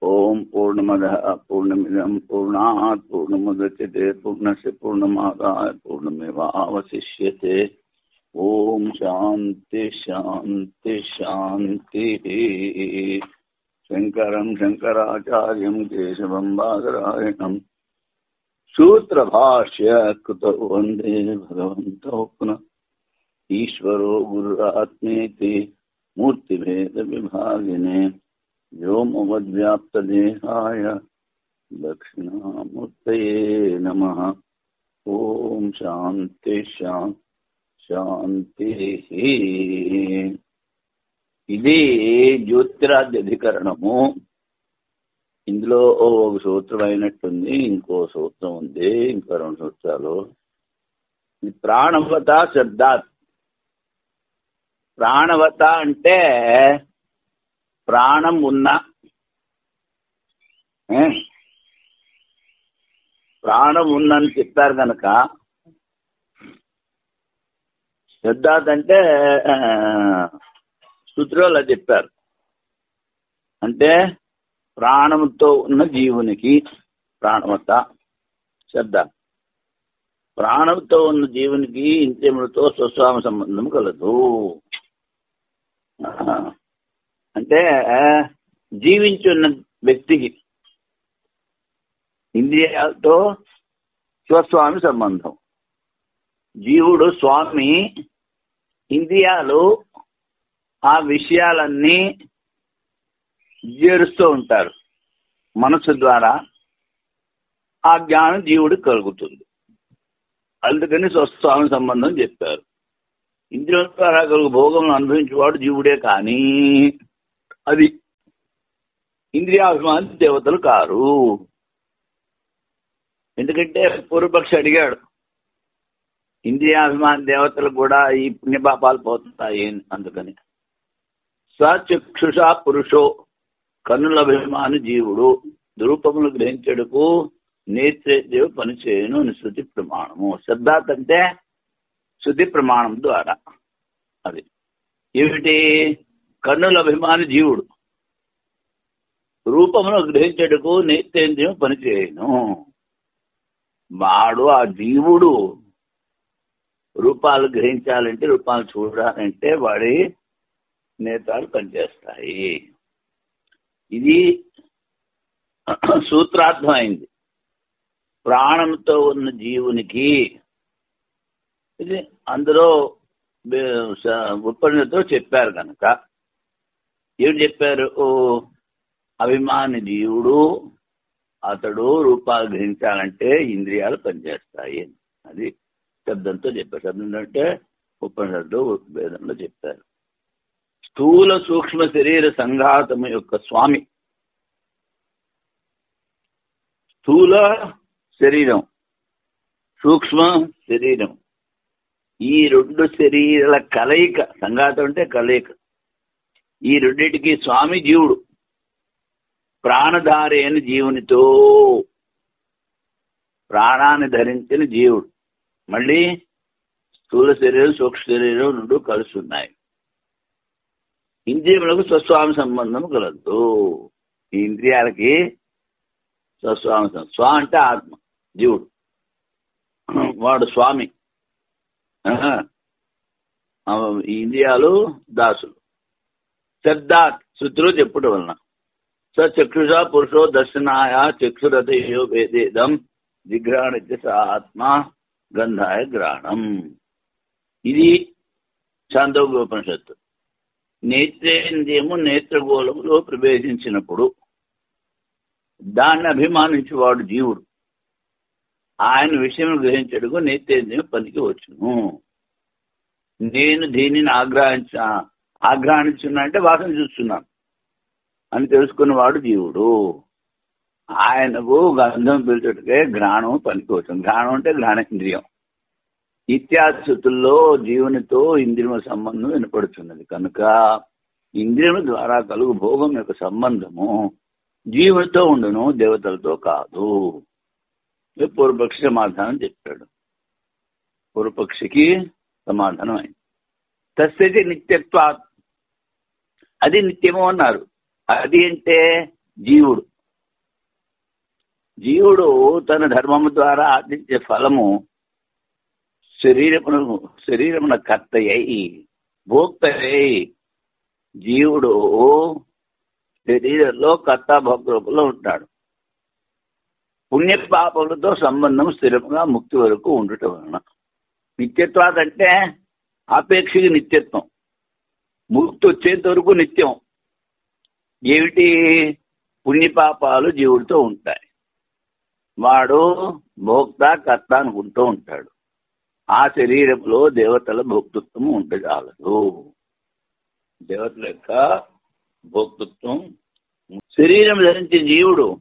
ఓం పూర్ణమదః పూర్ణమిదం పూర్ణాత్ పూర్ణముదచ్యతే పూర్ణస్య పూర్ణమాదాయ పూర్ణమేవావశిష్యతే. ఓం శాంతి శాంతి శాంతి. శంకరం శంకరాచార్యం కేశవం బాదరాయణం సూత్రభాష్య కృతౌ వందే భగవంతో పునః. ఈశ్వరో గురురాత్మేతి మూర్తిభేద విభాగినే వ్యోమవద్వ్యాప్తదేహాయ దక్షిణామూర్తయే నమః. ఓం శాంతి శాంతి. ఇది జ్యోతిరాధ్యధికరణము. ఇందులో ఒక సూత్రం అయినట్టుంది, ఇంకో సూత్రం ఉంది, ఇంకో 2 సూత్రాలు. ఇది ప్రాణవత శబ్దాత్. ప్రాణవత అంటే ప్రాణం ఉన్న, ప్రాణం ఉందని చెప్పారు కనుక శబ్దాత్ అంటే సూత్రాలు చెప్పారు. అంటే ప్రాణంతో ఉన్న జీవునికి ప్రాణవత శబ్ద. ప్రాణంతో ఉన్న జీవునికి ఇంద్రియములతో స్వస్వామి సంబంధం కలదు. అంటే జీవించున్న వ్యక్తికి ఇంద్రియాలతో స్వస్వామి సంబంధం. జీవుడు స్వామి, ఇంద్రియాలు ఆ విషయాలన్నీ చేరుస్తూ ఉంటారు. మనసు ద్వారా ఆ జ్ఞానం జీవుడికి కలుగుతుంది. అందుకని స్వస్వామి సంబంధం చెప్పారు. ఇంద్రియాల ద్వారా కలుగు భోగం అనుభవించేవాడు జీవుడే, కానీ అది ఇంద్రియాభిమాని దేవతలు కారు. ఎందుకంటే పూర్వపక్షి అడిగాడు, ఇంద్రియాభిమాని దేవతలు కూడా ఈ పుణ్యపాపాలు పోతాయి. అందుకని స్వచక్షుషా పురుషో, కన్నుల అభిమాని జీవుడు రూపములు గ్రహించడుకు నేత్రేదేవ పనిచేయను అని శృతి ప్రమాణము. శబ్దాత్ అంటే శృతి ప్రమాణం ద్వారా. అది ఏమిటి? కన్నుల అభిమాని జీవుడు రూపమును గ్రహించడుకు నేత్రేంద్రియం పనిచేయను. వాడు ఆ జీవుడు రూపాలు గ్రహించాలంటే, రూపాలు చూడాలంటే వాడి నేత్రాలు పనిచేస్తాయి. ఇది సూత్రార్థమైంది. ప్రాణంతో ఉన్న జీవునికి ఇది అందులో ఉపనిషత్తులో చెప్పారు కనుక ఏమి చెప్పారు? అభిమాని జీవుడు అతడు రూపాలు గ్రహించాలంటే ఇంద్రియాలు పనిచేస్తాయి. అది శబ్దంతో చెప్పారు. శబ్దం అంటే ఉపనిషత్తులో వేదంలో చెప్పారు. స్థూల సూక్ష్మ శరీర సంఘాతము యొక్క స్వామి, స్థూల శరీరం, సూక్ష్మ శరీరం, ఈ 2 శరీరాల కలయిక. సంఘాతం అంటే కలయిక. ఈ రెండింటికి స్వామి జీవుడు. ప్రాణధారి అని జీవునితో, ప్రాణాన్ని ధరించిన జీవుడు. మళ్ళీ స్థూల శరీరం సూక్ష్మ శరీరం 2 కలిసి ఉన్నాయి. ఇంద్రియములకు స్వస్వామి సంబంధం కలదు. ఈ ఇంద్రియాలకి స్వస్వామి సంబంధం. స్వ అంటే ఆత్మ, జీవుడు, వాడు స్వామి. ఈ ఇంద్రియాలు దాసులు. శబ్దాత్ శృతిలో చెప్పడం వలన. సచక్షుష పురుషో దర్శనాయ చక్షురతయో వేదేదం జిఘ్రాణిత్య స ఆత్మ గంధాయ గ్రాణం. ఇది ఛాందోగ్యోపనిషత్తు. నేత్రేంద్రియము నేత్రగోళములో ప్రవేశించినప్పుడు దాన్ని అభిమానించేవాడు జీవుడు. ఆయన విషయం గ్రహించడుకు నేత్రేంద్రియం పనికి వచ్చును. నేను దీనిని ఆగ్రహించున్నా అంటే వాసన చూస్తున్నాను అని తెలుసుకున్నవాడు జీవుడు. ఆయనకు గంధం పీల్చుటకే ఘ్రాణం పనికి వచ్చును. ఘ్రాణం అంటే ఘ్రాణేంద్రియం. ఇత్యాది స్థుతుల్లో జీవునితో ఇంద్రియముల సంబంధం వినపడుతున్నది కనుక ఇంద్రియముల ద్వారా కలుగు భోగం యొక్క సంబంధము జీవునితో ఉండును, దేవతలతో కాదు. పూర్వపక్షి సమాధానం చెప్పాడు. పూర్వపక్షికి సమాధానం అయింది. తస్యతి నిత్యత్వాత్, అది నిత్యము అన్నారు. అది అంటే జీవుడు. జీవుడు తన ధర్మము ద్వారా ఆర్జించే ఫలము శరీరమున కర్తయ్యి భోక్తయ్యి. జీవుడు శరీరంలో కర్త భోక్త రూపంలో ఉంటాడు. పుణ్య పాపములతో సంబంధం స్థిరముగా ముక్తి వరకు ఉండటం వలన. నిత్యత్వాదంటే ఆపేక్షిక నిత్యత్వం. ముక్తి వచ్చేంత వరకు నిత్యం. ఏమిటి? పుణ్యపాపాలు జీవుడితో ఉంటాయి. వాడు భోక్త కర్త అనుకుంటూ ఉంటాడు. ఆ శరీరంలో దేవతల భోక్తృత్వం ఉండజాలదు. దేవతల యొక్క భోక్తృత్వం. శరీరం ధరించి జీవుడు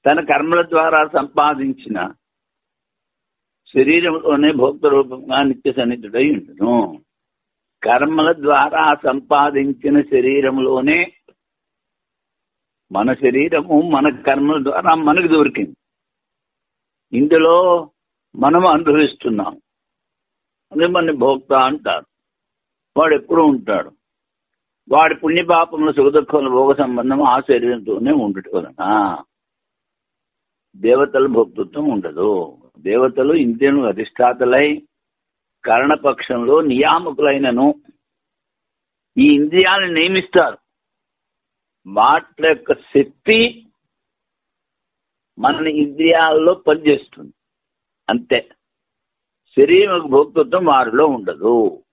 తన కర్మల ద్వారా సంపాదించిన శరీరంలోనే భోక్త రూపంగా నిత్య సన్నిధుడై ఉండును. కర్మల ద్వారా సంపాదించిన శరీరంలోనే మన శరీరము మన కర్మల ద్వారా మనకు దొరికింది. ఇందులో మనము అనుభవిస్తున్నాం. అదే మన భోక్త అంటారు. వాడు ఎప్పుడూ ఉంటాడు. వాడి పుణ్యపాపముల సుఖదుఖముల భోగ సంబంధం ఆ శరీరంతోనే ఉండటం వలన దేవతల భోక్తృత్వం ఉండదు. దేవతలు ఇంద్రియములకు అధిష్టాతలై కరణపక్షంలో నియామకులైనను ఈ ఇంద్రియాలను నియమిస్తారు. వాటి యొక్క శక్తి మన ఇంద్రియాల్లో పనిచేస్తుంది అంతే. శరీరం భోక్తృత్వం వారిలో ఉండదు.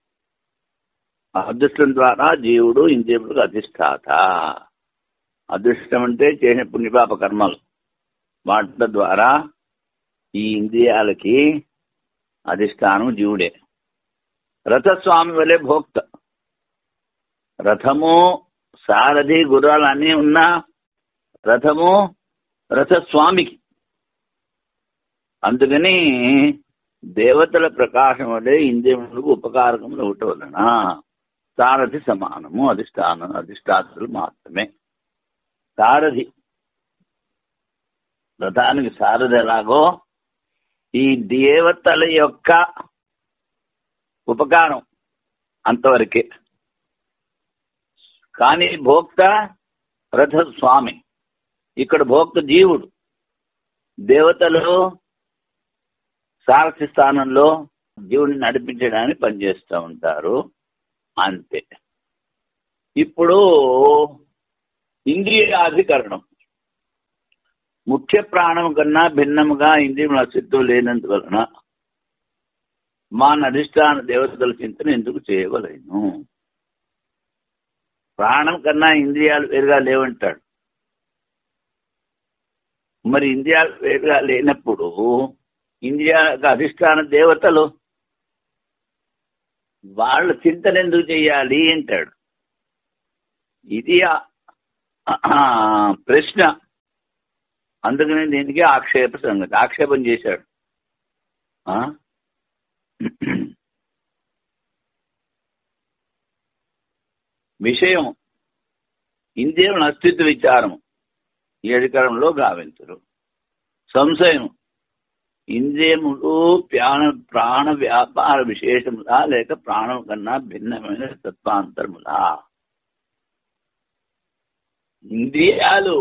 అదృష్టం ద్వారా జీవుడు ఇంద్రియములకు అధిష్టాత. అదృష్టం అంటే చేసిన పుణ్యపాప కర్మలు. వాటి ద్వారా ఈ ఇంద్రియాలకి అధిష్టానం జీవుడే. రథస్వామి వలె భోక్త. రథము సారథి గుర్రాలు అన్నీ ఉన్నా రథము రథస్వామికి. అందుకని దేవతల ప్రకాశం వలె ఇంద్రియములకు ఉపకారకములు ఒకటి వలన సారథి సమానము. అధిష్టాతులు మాత్రమే. సారథి రథానికి సారథి ఎలాగో ఈ దేవతల యొక్క ఉపకారం అంతవరకే. కానీ భోక్త రథస్వామి. ఇక్కడ భోక్త జీవుడు. దేవతలు సారథి స్థానంలో జీవుడిని నడిపించడానికి పనిచేస్తూ ఉంటారు అంతే. ఇప్పుడు ఇంద్రియాధికరణం. ముఖ్య ప్రాణం కన్నా భిన్నముగా ఇంద్రియముల అస్తిత్వం లేనందువలన మన అధిష్టాన దేవతల చింతన ఎందుకు చేయవలేను? ప్రాణం కన్నా ఇంద్రియాలు వేరుగా లేవంటాడు. మరి ఇంద్రియాలు వేరుగా లేనప్పుడు ఇంద్రియాలకు అధిష్టాన దేవతలు వాళ్ళ చింతన ఎందుకు చెయ్యాలి అంటాడు. ఇది ప్రశ్న. అందుకని దీనికి ఆక్షేప సంగతి. ఆక్షేపం చేశాడు. విషయం ఇంద్రియముల అస్తిత్వ విచారం ఈ అధికారంలో గావించరు. సంశయం ఇంద్రియములు ప్రాణ వ్యాపార విశేషములా లేక ప్రాణం కన్నా భిన్నమైన తత్వాంతరములా? ఇంద్రియాలు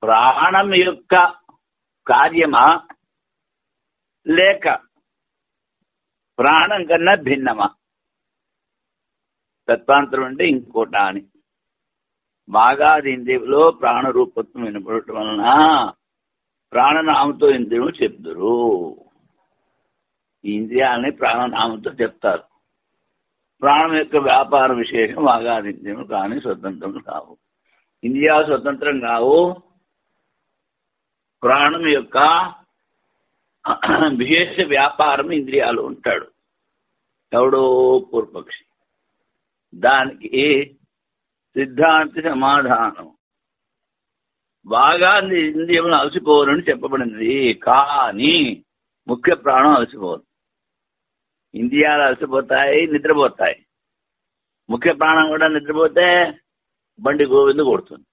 ప్రాణం యొక్క కార్యమా లేక ప్రాణం కన్నా భిన్నమా? తత్వాంతరం అంటే ఇంకోట అని. బాగా ఇంద్రియంలో ప్రాణరూపత్వం వినపడటం వలన ప్రాణనామంతో ఇంద్రియము చెప్తురు. ఈ ఇంద్రియాలని ప్రాణనామంతో చెప్తారు. ప్రాణం యొక్క వ్యాపార విశేషం వాగాది ఇంద్రియములు కానీ స్వతంత్రములు కావు. ఇంద్రియాలు స్వతంత్రం కావు. ప్రాణం యొక్క విశేష వ్యాపారం ఇంద్రియాలు ఉంటాడు. ఎవడో పూర్వపక్షి. దానికి సిద్ధాంతి సమాధానం. బాగా ఇంద్రియములు అలసిపోరని చెప్పబడింది. కానీ ముఖ్య ప్రాణం అలసిపోదు. ఇంద్రియాలు అలసిపోతాయి, నిద్రపోతాయి. ముఖ్య ప్రాణం కూడా నిద్రపోతే బండి గోవిందు కొడుతుంది.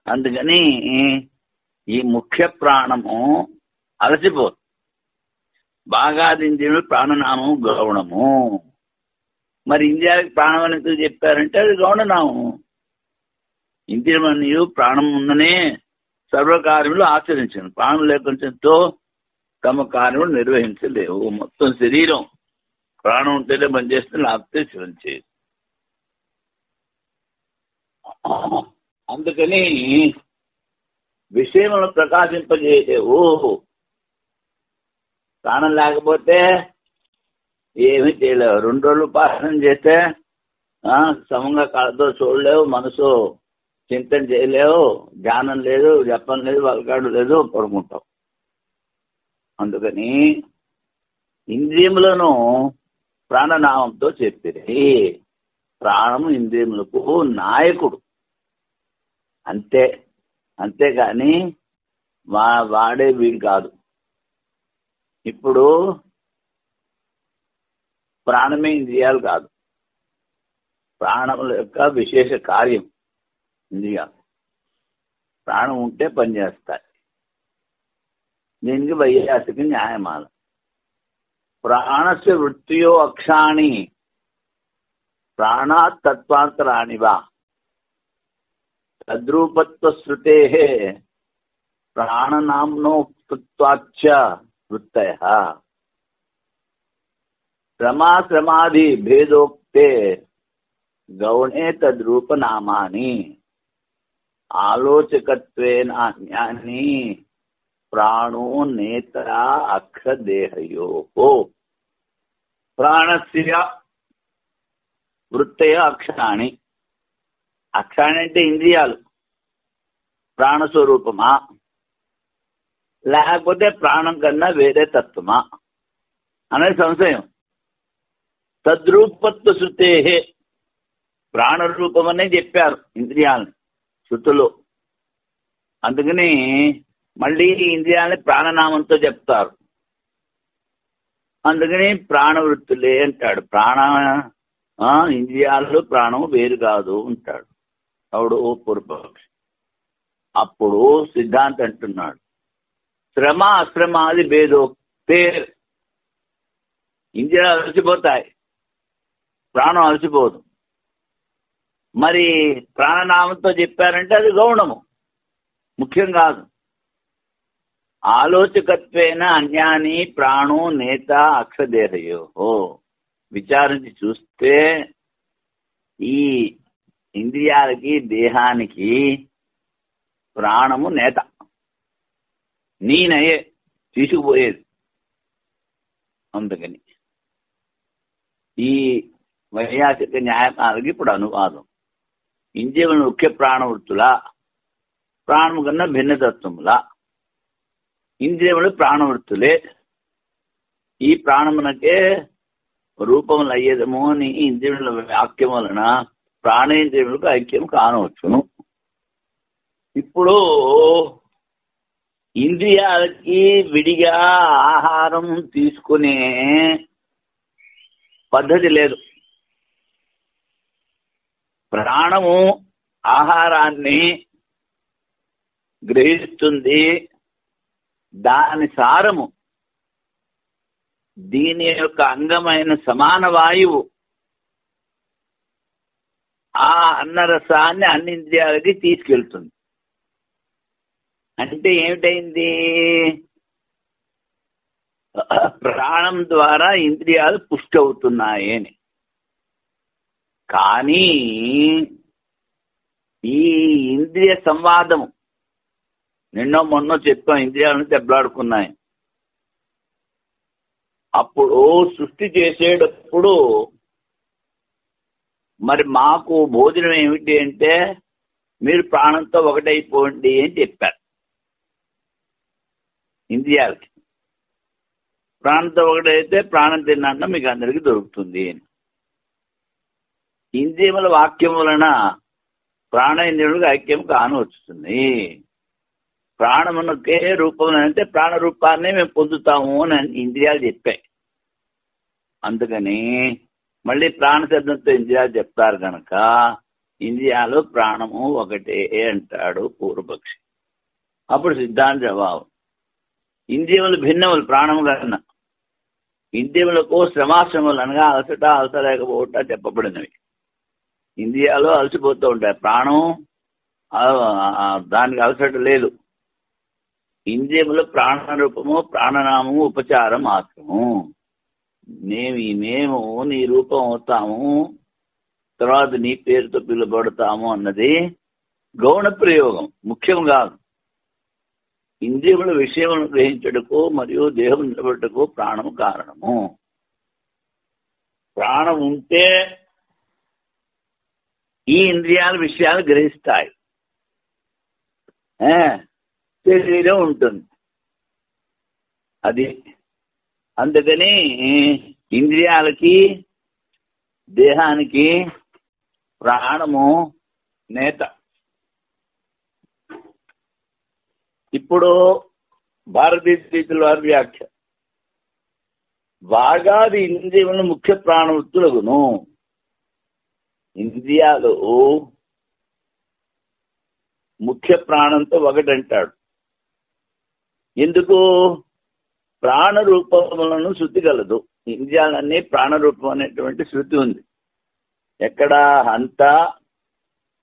అందుకని ఈ ముఖ్య ప్రాణము అలసిపోదు. బాగా ఇంద్రియములు ప్రాణనామము గౌణము. మరి ఇంద్రియాలకు ప్రాణం అని ఎందుకు చెప్పారంటే అది గౌణనామం. ఇంద్రియమనియు ప్రాణం ఉందనే సర్వకార్యములు ఆచరించను. ప్రాణం లేకుంటతో తమ కార్యములు నిర్వహించలేవు. మొత్తం శరీరం ప్రాణం ఉంటేనే పనిచేస్తే లేకపోతే శివం చేయదు. అందుకని విషయములను ప్రకాశింపజేయలేవు. ప్రాణం లేకపోతే ఏమీ చేయలేవు. 2 రోజులు ఉపాసన చేస్తే సమంగా కళ్ళతో చూడలేవు, మనసు చింతన చేయలేవు, ధ్యానం లేదు, జపం లేదు, వలకాడు లేదు, పడుకుంటావు. అందుకని ఇంద్రియములను ప్రాణనామంతో చెప్పిరి. ప్రాణము ఇంద్రియములకు నాయకుడు అంతే, అంతేగాని వాడే వీడు కాదు. ఇప్పుడు ప్రాణమే ఇంద్రియాలు కాదు, ప్రాణముల యొక్క విశేష కార్యం ఇంద్రియాలు. ప్రాణం ఉంటే పనిచేస్తాయి. దీనికి వైయాసిక న్యాయమాల. ప్రాణస్య వృత్తియో అక్షాణి ప్రాణాత్ తత్వాంతరాణివా తద్రూపత్వశ్రుతే ప్రాణనామ్నోక్తత్వాచ్చ వృత్తయః శ్రమాశ్రమాది భేదోక్తే గౌణే తద్రూపనామాని ఆలోచకత్వేన అన్యాని ప్రాణో నేత్ర అక్షదేహయోః. ప్రాణస్య వృత్తయ అక్షాణి. అక్షాణి అంటే ఇంద్రియాలు. ప్రాణస్వరూపమా లేకపోతే ప్రాణం కన్నా వేరే తత్వమా అనేది సంశయం. తద్రూపత్వ శృతే ప్రాణరూపమనే చెప్పారు ఇంద్రియాలని శృతులు. అందుకని మళ్ళీ ఇంద్రియాలని ప్రాణనామంతో చెప్తారు. అందుకని ప్రాణవృత్తులే అంటాడు. ఇంద్రియాలు ప్రాణం వేరు కాదు అంటాడు అవుడు పూర్వపక్షి. అప్పుడు సిద్ధాంత అంటున్నాడు శ్రమ అశ్రమాది భేదోక్తే. ఇంద్రియాలు అలసిపోతాయి, ప్రాణం అలసిపోదు. మరి ప్రాణనామంతో చెప్పారంటే అది గౌణము, ముఖ్యం కాదు. ఆలోచకత్వేన అన్యాని ప్రాణో నేత అక్షదేహయోః. విచారించి చూస్తే ఈ ఇంద్రియాలకి దేహానికి ప్రాణము నేత, నేనయే తీసుకుపోయేది. అందుకని ఈ వైయాసిక న్యాయకాలకి ఇప్పుడు అనువాదం. ఇంద్రియములు ముఖ్య ప్రాణవృత్తుల, ప్రాణము కన్నా భిన్నతత్వముల. ఇంద్రియములు ప్రాణవృత్తులే. ఈ ప్రాణమునకే రూపములు అయ్యేదము అని ఇంద్రియముల వాక్యం వలన ప్రాణేంద్రియములకు ఐక్యం కానవచ్చును. ఇప్పుడు ఇంద్రియాలకి విడిగా ఆహారం తీసుకునే పద్ధతి లేదు. ప్రాణము ఆహారాన్ని గ్రహిస్తుంది. దాని సారము దీని యొక్క అంగమైన సమాన వాయువు ఆ అన్నరసాన్ని అన్ని ఇంద్రియాలకి తీసుకెళ్తుంది. అంటే ఏమిటైంది? ప్రాణం ద్వారా ఇంద్రియాలు పుష్టి అవుతున్నాయి అని. కానీ ఈ ఇంద్రియ సంవాదము నిన్నో మొన్నో చెప్పాం, ఇంద్రియాలను దెబ్బలాడుకున్నాయి. అప్పుడు సృష్టి చేసేటప్పుడు మరి మాకు భోజనం ఏమిటి అంటే మీరు ప్రాణంతో ఒకటైపోండి అని చెప్పారు. ఇంద్రియాలకి ప్రాణంతో ఒకటైతే ప్రాణం తిన్నా మీకు అందరికీ దొరుకుతుంది అని. ఇంద్రియముల వాక్యం వలన ప్రాణేంద్రియులకు ఐక్యం కానవచ్చుతుంది. ప్రాణమునకే రూపం అంటే ప్రాణ రూపాన్ని మేము పొందుతాము అని ఇంద్రియాలు చెప్పాయి. అందుకని మళ్ళీ ప్రాణశబ్దంతో ఇంద్రియాలు చెప్తారు కనుక ఇంద్రియాలు ప్రాణము ఒకటే అంటాడు పూర్వపక్షి. అప్పుడు సిద్ధాంత జవాబు ఇంద్రియములు భిన్నములు ప్రాణము కన్నా. ఇంద్రియములకు శ్రమాశ్రమలు అనగా అలసట అలసలేకపోవట చెప్పబడినవి. ఇంద్రియాలు అలసిపోతూ ఉంటాయి, ప్రాణం దానికి అలసట లేదు. ఇంద్రియములు ప్రాణరూపము, ప్రాణనామము, ఉపచారం మాత్రము. మేము నీ రూపం అవుతాము, తర్వాత నీ పేరుతో పిలువబడతాము అన్నది గౌణ ప్రయోగం, ముఖ్యం కాదు. ఇంద్రియముల విషయములను గ్రహించటకు మరియు దేహం నిలబడటకు ప్రాణము కారణము. ప్రాణం ఉంటే ఈ ఇంద్రియాల విషయాలు గ్రహిస్తాయి, శరీరం ఉంటుంది. అది అందుకని ఇంద్రియాలకి దేహానికి ప్రాణము నేత. ఇప్పుడు భారతీయ రీతుల వారి వ్యాఖ్య, వాగాది ఇంద్రియములను ముఖ్య ప్రాణవృత్తులగును. ఇంద్రియాలు ముఖ్య ప్రాణంతో ఒకటంటాడు. ఎందుకు? ప్రాణరూపములను శృతి కలదు. ఇంద్రియాలన్నీ ప్రాణరూపం అనేటువంటి శృతి ఉంది. ఎక్కడ? అంతా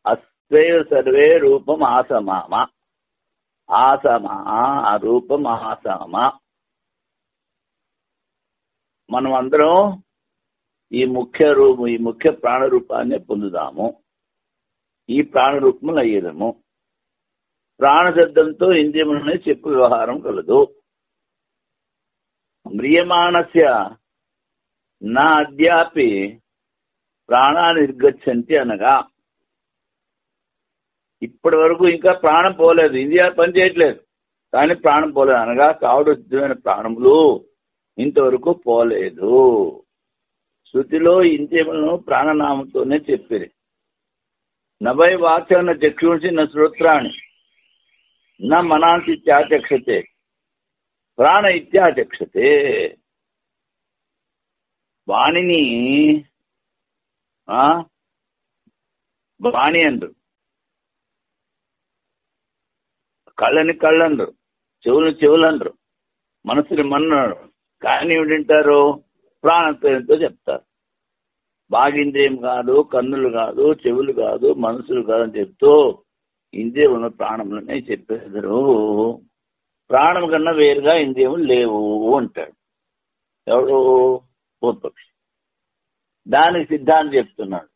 అస్వైవ సర్వే రూపం ఆసమామ. ఆసమా ఆ రూపం ఆసమ. మనం అందరం ఈ ముఖ్య ప్రాణరూపాన్ని పొందుదాము. ఈ ప్రాణరూపములు అయ్యేదము. ప్రాణశబ్దంతో ఇంద్రియములని చెప్పు వ్యవహారం కలదు. మ్రియమాణస్య నా అద్యాపి ప్రాణా నిర్గచ్చంతి అనగా, ఇప్పటి వరకు ఇంకా ప్రాణం పోలేదు, ఇంద్రియాలు పనిచేయట్లేదు, కానీ ప్రాణం పోలేదు అనగా కావుడు సిద్ధమైన ప్రాణములు ఇంతవరకు పోలేదు. శృతిలో ఇంద్రియములను ప్రాణనామంతోనే చెప్పేది. నభై వాచన చక్షుంసి నా శ్రోత్రాన్ని నా మనాంసి ఇత్యాచక్షతే ప్రాణ ఇత్యాచక్షతే. వాణిని వాణి అంటారు, కళ్ళని కళ్ళండ్రు, చెవులండ్రు, మనసుని మన్నారు. కానీ ఏమిటంటారు? ప్రాణత్వంతో చెప్తారు. బాగింద్రియం కాదు, కన్నులు కాదు, చెవులు కాదు, మనసులు కాదని చెప్తూ ఇంద్రియములను ప్రాణములనే చెప్పేద్దరు. ప్రాణం కన్నా వేరుగా ఇంద్రియములు లేవు అంటాడు ఎవడు? పూర్వపక్షి. దానికి సిద్ధాంతం చెప్తున్నాడు.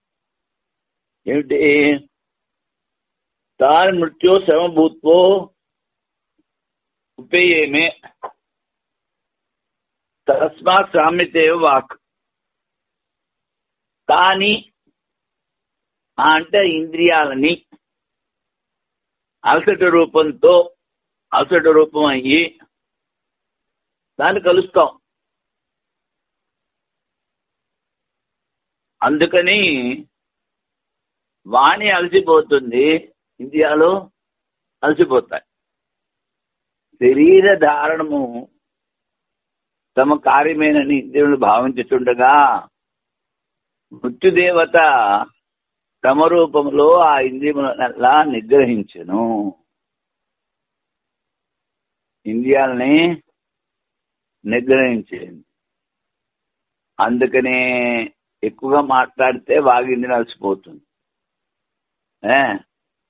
ఏమిటి? తాను మృత్యు సమభూత్వో ఉపేయమే తస్మాత్ సామ్యతేవ వాక్. కానీ అంటే ఇంద్రియాలని అలసట రూపం అయ్యి దాన్ని కలుస్తాం. అందుకని వాణి అలసిపోతుంది, ఇంద్రియాలు అలసిపోతాయి. శరీర ధారణము తమ కార్యమేనని ఇంద్రియులు భావించుతుండగా మృత్యుదేవత తమ రూపంలో ఆ ఇంద్రియములనల్లా నిగ్రహించును. ఇంద్రియాలని నిగ్రహించింది. అందుకనే ఎక్కువగా మాట్లాడితే వాగింద్రియం అలసిపోతుంది.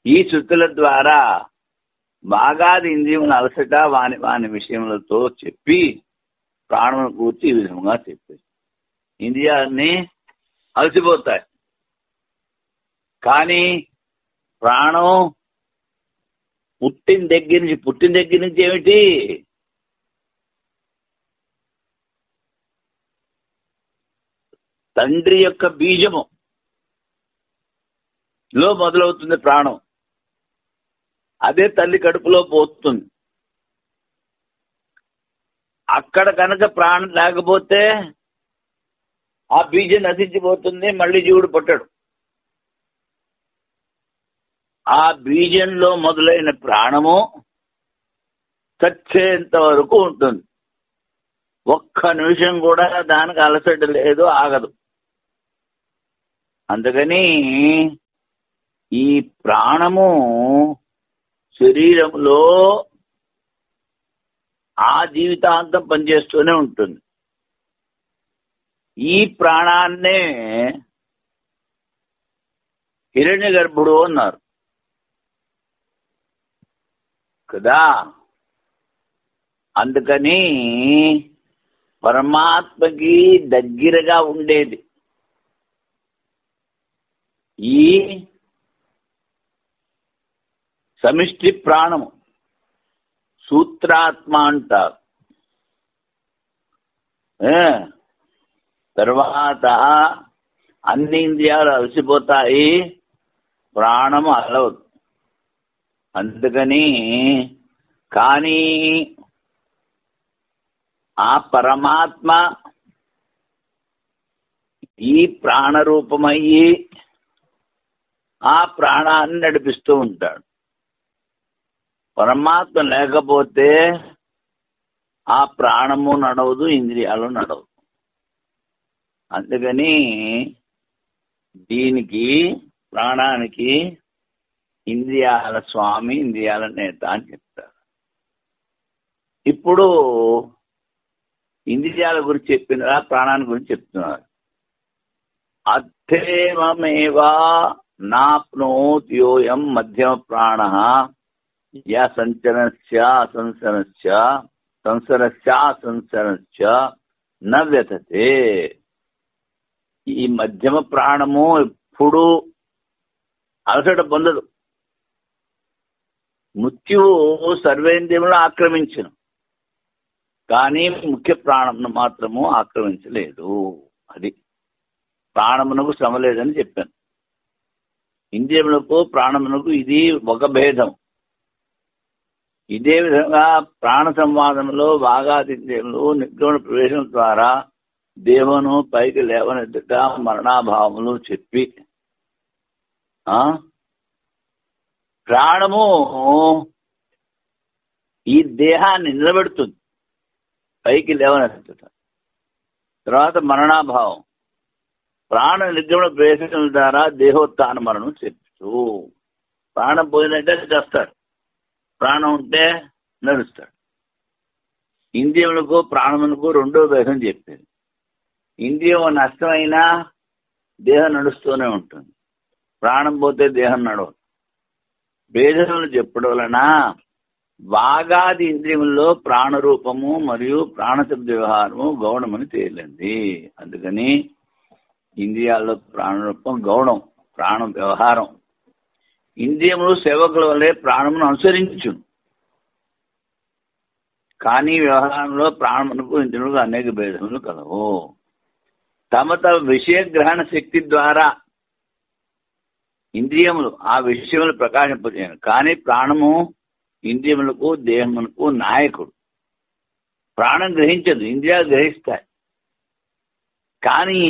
ఈ శృతుల ద్వారా బాగాది ఇంద్రియముల అలసట వాని విషయములతో చెప్పి ప్రాణమును కూర్చి ఈ విధంగా చెప్పేది. ఇంద్రియాలన్నీ అలసిపోతాయి, కానీ ప్రాణం పుట్టిన దగ్గర నుంచి ఏమిటి? తండ్రి యొక్క బీజము లో మొదలవుతుంది ప్రాణం. అదే తల్లి కడుపులో పోతుంది. అక్కడ కనుక ప్రాణం లేకపోతే ఆ బీజం నశించిపోతుంది, మళ్ళీ జీవుడు పుట్టడు. ఆ బీజంలో మొదలైన ప్రాణము చచ్చేంత వరకు ఉంటుంది. ఒక్క నిమిషం కూడా దానికి అలసట లేదు, ఆగదు. అందుకని ఈ ప్రాణము శరీరంలో ఆ జీవితాంతం పనిచేస్తూనే ఉంటుంది. ఈ ప్రాణాన్నే హిరణ్య గర్భుడు అన్నారు కదా. అందుకని పరమాత్మకి దగ్గరగా ఉండేది ఈ సమిష్టి ప్రాణము, సూత్రాత్మ అంటారు. తర్వాత అన్ని ఇంద్రియాలు అలసిపోతాయి, ప్రాణము అలవదు. అందుకని కానీ ఆ పరమాత్మ ఈ ప్రాణరూపమయ్యి ఆ ప్రాణాన్ని నడిపిస్తూ ఉంటాడు. పరమాత్మ లేకపోతే ఆ ప్రాణము నడవదు, ఇంద్రియాలు నడవదు. అందుకని దీనికి ప్రాణానికి ఇంద్రియాల స్వామి, ఇంద్రియాల నేత అని చెప్తారు. ఇప్పుడు ఇంద్రియాల గురించి చెప్పినారా, ప్రాణాన్ని గురించి చెప్తున్నారు. అర్థేమేవా నాప్నోతి యోయం మధ్యమ ప్రాణ యా సంచరస్య అసంసరస్య సంసరస్య అసంసరస్య న వ్యథతే. ఈ మధ్యమ ప్రాణము ఎప్పుడు అలసట పొందదు. మృత్యువు సర్వేంద్రియములను ఆక్రమించను, కానీ ముఖ్య ప్రాణమును మాత్రము ఆక్రమించలేదు. అది ప్రాణమునకు శ్రమ లేదని చెప్పాను. ఇంద్రియములకు ప్రాణమునకు ఇది ఒక భేదం. ఇదే విధంగా ప్రాణ సంవాదంలో వాగాదింద్రియములు నిర్గమన ప్రవేశం ద్వారా దేవను పైకి లేవనెత్తుట, మరణాభావములు చెప్పి ప్రాణము ఈ దేహాన్ని నిలబెడుతుంది, పైకి లేవనెత్తుట. తర్వాత మరణాభావం, ప్రాణ నిర్గమన ప్రవేశం ద్వారా దేహోత్థాన మరణం చెప్తూ, ప్రాణం పోయినట్టే చేస్తాడు, ప్రాణం ఉంటే నడుస్తాడు. ఇంద్రియములకు ప్రాణములకు రెండో భేదం చెప్పేది. ఇంద్రియం నష్టమైనా దేహం నడుస్తూనే ఉంటుంది, ప్రాణం పోతే దేహం నడవదు. భేదములు చెప్పడం వలన వాగాది ఇంద్రియముల్లో ప్రాణరూపము మరియు ప్రాణశబ్ద వ్యవహారము గౌణమని తేలింది. అందుకని ఇంద్రియాల్లో ప్రాణరూపం గౌణం, ప్రాణ వ్యవహారం. ఇంద్రియములు సేవకుల వల్లే ప్రాణమును అనుసరించును, కానీ వ్యవహారంలో ప్రాణమునకు ఇంద్రియములకు అనేక భేదములు కలవు. తమ తమ విషయగ్రహణ శక్తి ద్వారా ఇంద్రియములు ఆ విషయములు ప్రకాశింపజేయను, కానీ ప్రాణము ఇంద్రియములకు దేహమునకు నాయకుడు. ప్రాణం గ్రహించదు, ఇంద్రియాలు గ్రహిస్తాయి. కానీ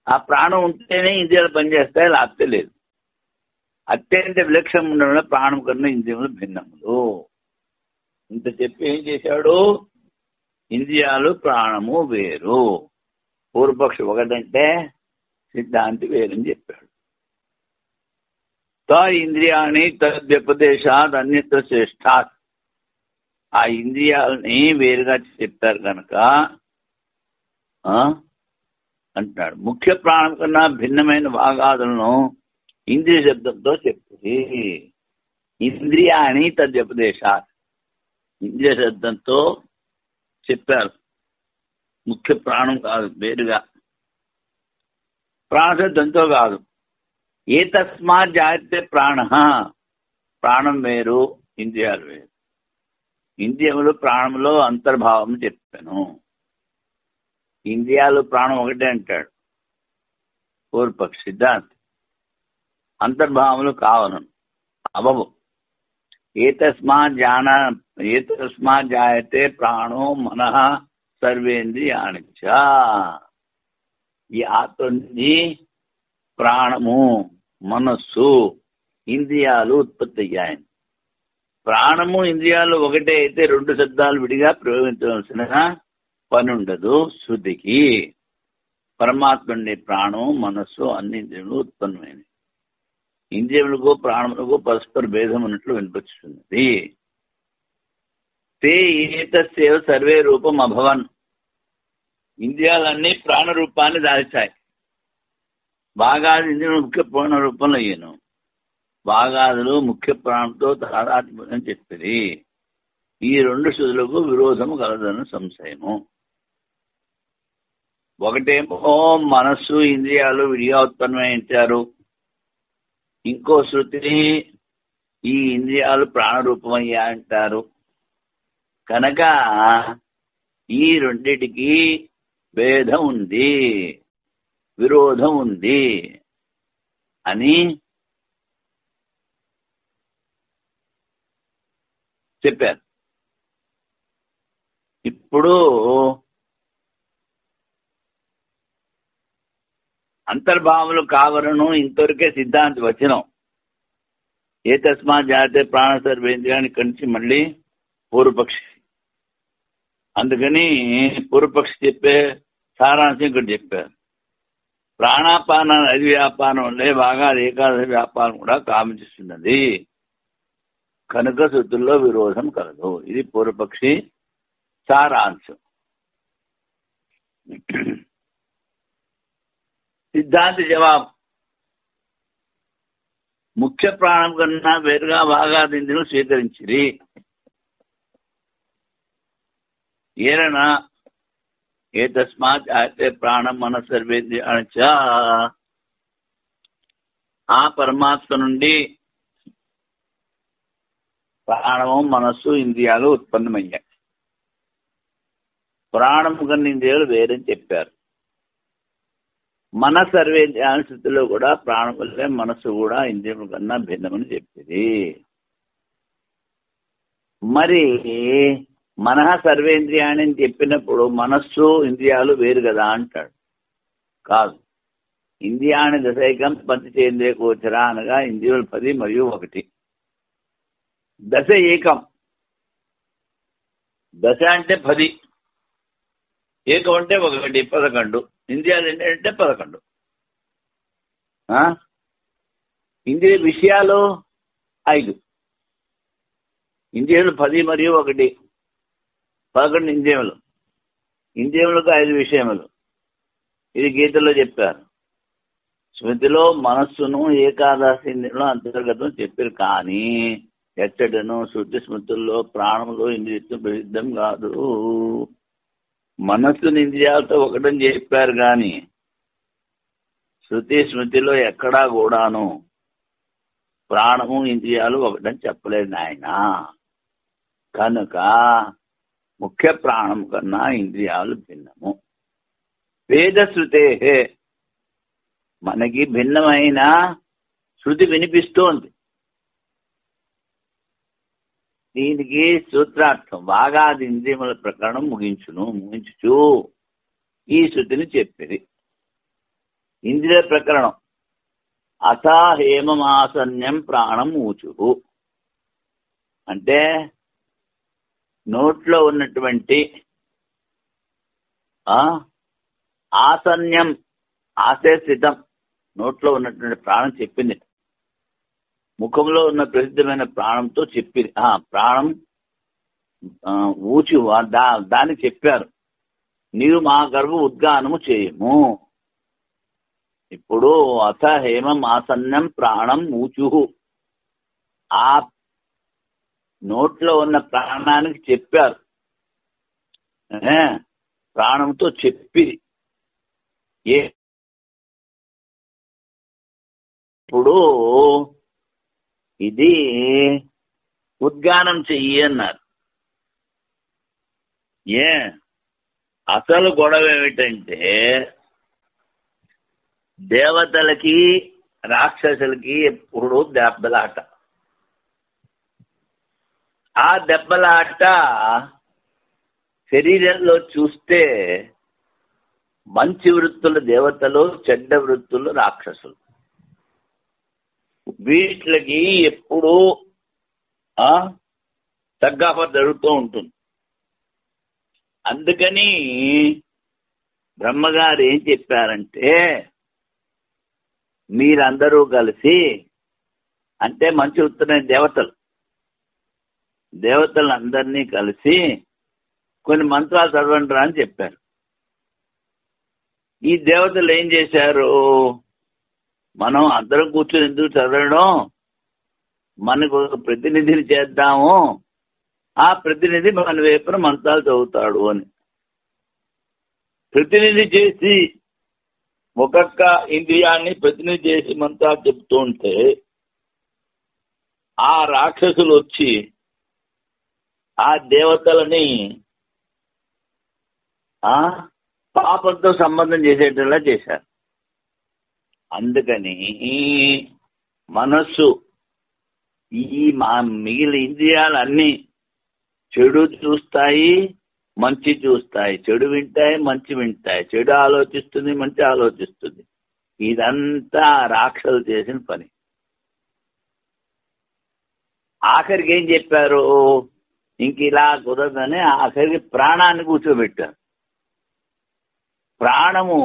ఆ ప్రాణం ఉంటేనే ఇంద్రియాలు పనిచేస్తాయి, లేకపోతే లేదు. అత్యంత విలక్షణం ఉండడం వల్ల ప్రాణం కన్నా ఇంద్రియములు భిన్నములు. ఇంత చెప్పి ఏం చేశాడు, ఇంద్రియాలు ప్రాణము వేరు. పూర్వపక్షి ఒకటంటే సిద్ధాంతి వేరని చెప్పాడు. ఇంద్రియాన్ని తద్వ్యపదేశాత్ అన్యత్ర శ్రేష్టాత్. ఆ ఇంద్రియాలని వేరుగా చెప్తారు కనుక అంటున్నాడు. ముఖ్య ప్రాణం కన్నా భిన్నమైన భాగాలను ఇంద్రియ శబ్దంతో చెప్తుంది. ఇంద్రియాన్ని తద్వ్యపదేశాత్, ఇంద్రియ శబ్దంతో చెప్పారు. ముఖ్య ప్రాణం కాదు, వేరుగా. ప్రాణశబ్దంతో కాదు. ఏ తస్మాత్ జాయతే ప్రాణ, ప్రాణం వేరు, ఇంద్రియాలు వేరు. ఇంద్రియములు ప్రాణంలో అంతర్భావం చెప్పాను. ఇంద్రియాలు ప్రాణం ఒకటే అంటాడు పూర్వపక్షి సిద్ధాంతి. అంతర్భావములు కావను, అవవు. ఏ తస్మాత్ జాయతే ప్రాణో మనః సర్వేంద్రియాణి చ. ఈ ఆత్మని ప్రాణము, మనస్సు, ఇంద్రియాలు ఉత్పత్తి అయ్యాయి. ప్రాణము ఇంద్రియాలు ఒకటే అయితే రెండు శబ్దాలు విడిగా ప్రయోగించవలసిన పని ఉండదు శృతికి. పరమాత్మ నుండి ప్రాణం, మనస్సు అన్ని ఇంద్రియములు ఉత్పన్నమైనవి. ఇంద్రియములకు ప్రాణములకు పరస్పర భేదం ఉన్నట్లు వినిపిస్తున్నది. తే ఏతస్యేవ సర్వే రూపం అభవన్. ఇంద్రియాలన్నీ ప్రాణరూపాన్ని దాల్చాయి. భాగాది ఇంద్రియులు ముఖ్య ప్రాణ రూపంలో అయ్యాను. భాగాదులు ముఖ్య ప్రాణంతో తాదాత్మ్యం చెప్పింది. ఈ రెండు శృతులకు విరోధము కలదని సంశయము. ఒకటేమో మనస్సు ఇంద్రియాలు విడిగా ఉత్పన్నమయ్యారు. ఇంకో శృతి ఈ ఇంద్రియాలు ప్రాణరూపమయ్యా అంటారు. కనుక ఈ రెండిటికి భేదం ఉంది, విరోధం ఉంది అని చెప్పారు. ఇప్పుడు అంతర్భావములు కావలను ఇంతవరకే సిద్ధాంత వచనం. ఏ తస్మాత్ జాతే ప్రాణ సర్వేంద్రియాన్ని కంచి మళ్ళీ పూర్వపక్షి. అందుకని పూర్వపక్షి చెప్పే సారాంశం ఇక్కడ చెప్పారు. ప్రాణాపాన నది వ్యాపారం వల్లే బాగా ఏకాదశి వ్యాపారం కూడా కామిస్తున్నది కనుక శృతుల్లో విరోధం కలదు. ఇది పూర్వపక్షి సారాంశం. సిద్ధాంత జవాబు. ముఖ్య ప్రాణం కన్నా వేరుగా భాగాదిందులు స్వీకరించిరి. ఏరణ ఏ తస్మాత్ అయితే ప్రాణం మనసర్వేంద్రియాణిచ ఆ పరమాత్మ నుండి ప్రాణము మనస్సు ఇంద్రియాలు ఉత్పన్నమయ్యాయి. ప్రాణము కన్నా ఇంద్రియాలు వేరని చెప్పారు. మన సర్వేంద్రియాల స్థితిలో కూడా ప్రాణం వల్లే మనస్సు కూడా ఇంద్రియముల కన్నా భిన్నమని చెప్పింది. మరి మనః సర్వేంద్రియాన్ని అని చెప్పినప్పుడు మనస్సు ఇంద్రియాలు వేరు కదా అంటాడు. కాదు. ఇంద్రియాన్ని దశైకం పంచచేంద్రియ గోచర అనగా ఇంద్రియాలు 10 మరియు 1. దశ ఏకం. దశ అంటే 10, ఏకం అంటే 1, 11. ఇంద్రియాలు ఏంటంటే 11. ఇంద్రియ విషయాలు 5. ఇంద్రియాలు 10 మరియు 1, 11 ఇంద్రియములు. ఇంద్రియములకు 5 విషయములు. ఇది గీతలో చెప్పారు. స్మృతిలో మనస్సును ఏకాదశి ఇంద్రియంలో అంతర్గతం చెప్పారు. కానీ ఎచ్చటను శృతి స్మృతుల్లో ప్రాణములో ఇంద్రియం ప్రసిద్ధం కాదు. మనస్సుని ఇంద్రియాలతో ఒకటని చెప్పారు కానీ శృతి స్మృతిలో ఎక్కడా కూడాను ప్రాణము ఇంద్రియాలు ఒకటని చెప్పలేదు నాయన. కనుక ముఖ్య ప్రాణం కన్నా ఇంద్రియాలు భిన్నము. వేదశ్రుతే మనకి భిన్నమైన శృతి వినిపిస్తోంది. దీనికి సూత్రార్థం వాగాది ఇంద్రియముల ప్రకరణం ముగించుచు ఈ శృతిని చెప్పేది. ఇంద్రియ ప్రకరణం అథాహేమమాసన్యం ప్రాణం ఊచు అంటే నోట్లో ఉన్నటువంటి ఆసన్యం ఆసే స్థితం నోట్లో ఉన్నటువంటి ప్రాణం చెప్పింది. ముఖంలో ఉన్న ప్రసిద్ధమైన ప్రాణంతో చెప్పింది. ప్రాణం ఊచు దాన్ని చెప్పారు. నీవు మా గర్భ ఉద్గానము చేయము. ఇప్పుడు అథ హేమం ఆసన్నం ప్రాణం ఊచు ఆ నోట్లో ఉన్న ప్రాణానికి చెప్పారు. ప్రాణంతో చెప్పి ఇప్పుడు ఇది ఉద్గానం చెయ్యి అన్నారు. అసలు గొడవ ఏమిటంటే దేవతలకి రాక్షసులకి ఎప్పుడు దెబ్బలాట. ఆ దెబ్బలాట శరీరంలో చూస్తే మంచి వృత్తులు దేవతలు, చెడ్డ వృత్తులు రాక్షసులు. వీటికి ఎప్పుడూ తగ్గాప జరుగుతూ ఉంటుంది. అందుకని బ్రహ్మగారు ఏం చెప్పారంటే మీరందరూ కలిసి అంటే మంచి వృత్తులైన దేవతలందరినీ కలిసి కొన్ని మంత్రాలు చదవండి రా అని చెప్పారు. ఈ దేవతలు ఏం చేశారు? మనం అందరం కూర్చొని ఎందుకు చదవడం, మనకు ప్రతినిధిని చేద్దాము, ఆ ప్రతినిధి మన వైపున మంత్రాలు చదువుతాడు అని ప్రతినిధి చేసి, ఒక్కొక్క ఇంద్రియాన్ని ప్రతినిధి చేసి మంత్రాలు చెప్తూ ఉంటే ఆ రాక్షసులు వచ్చి ఆ దేవతలని పాపంతో సంబంధం చేసేటలా చేశారు. అందుకని మనస్సు ఈ మిగిలిన ఇంద్రియాలన్నీ చెడు చూస్తాయి, మంచి చూస్తాయి, చెడు వింటాయి, మంచి వింటాయి, చెడు ఆలోచిస్తుంది, మంచి ఆలోచిస్తుంది. ఇదంతా రాక్షసులు చేసిన పని. ఆఖరికి ఏం చెప్పారు? ఇంక ఇలా కుదరదని ఆఖరికి ప్రాణాన్ని కూర్చోబెట్టారు. ప్రాణము